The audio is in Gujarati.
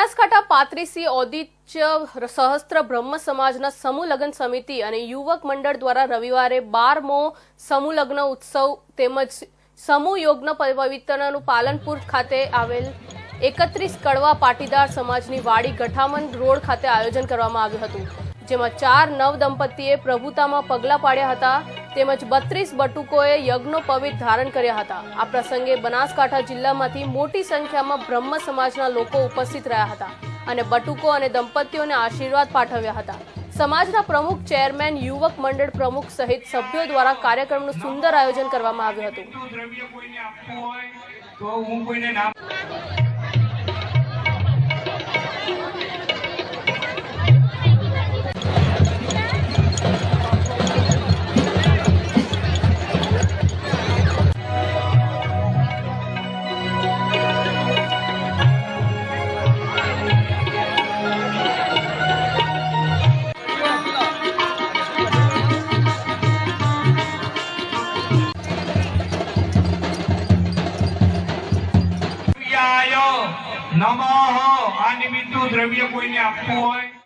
બનાસકાંઠા પાત્રીસી ઔદિત્ય સહસ્ત્ર બ્રહ્મ સમાજના સમૂહ લગ્ન સમિતિ અને યુવક મંડળ દ્વારા રવિવારે 12મો સમૂહ લગ્ન ઉત્સવ તેમજ સમૂહ યજ્ઞ પવિત્રનું પાલનપુર ખાતે આવેલ 31 કડવા પાટીદાર સમાજની વાડી ગઠામણ રોડ ખાતે આયોજન કરવામાં આવ્યું હતું, જેમાં 4 નવ દંપતીએ પ્રભુતામાં પગલાં પાડ્યા હતા તેમજ 32 બટુકોએ યજ્ઞોપવિત ધારણ કર્યા હતા। આ પ્રસંગે બનાસકાંઠા જિલ્લામાંથી મોટી સંખ્યામાં બ્રહ્મ સમાજના લોકો ઉપસ્થિત રહ્યા હતા અને બટુકો અને દંપતીઓને આશીર્વાદ પાઠવ્યા હતા। સમાજના પ્રમુખ, ચેરમેન, યુવક મંડળ પ્રમુખ સહિત સભ્યો દ્વારા કાર્યક્રમનું સુંદર આયોજન કરવામાં આવ્યું હતું। નમઃ આ નિમિત્તનું દ્રવ્ય કોઈને આપવું હોય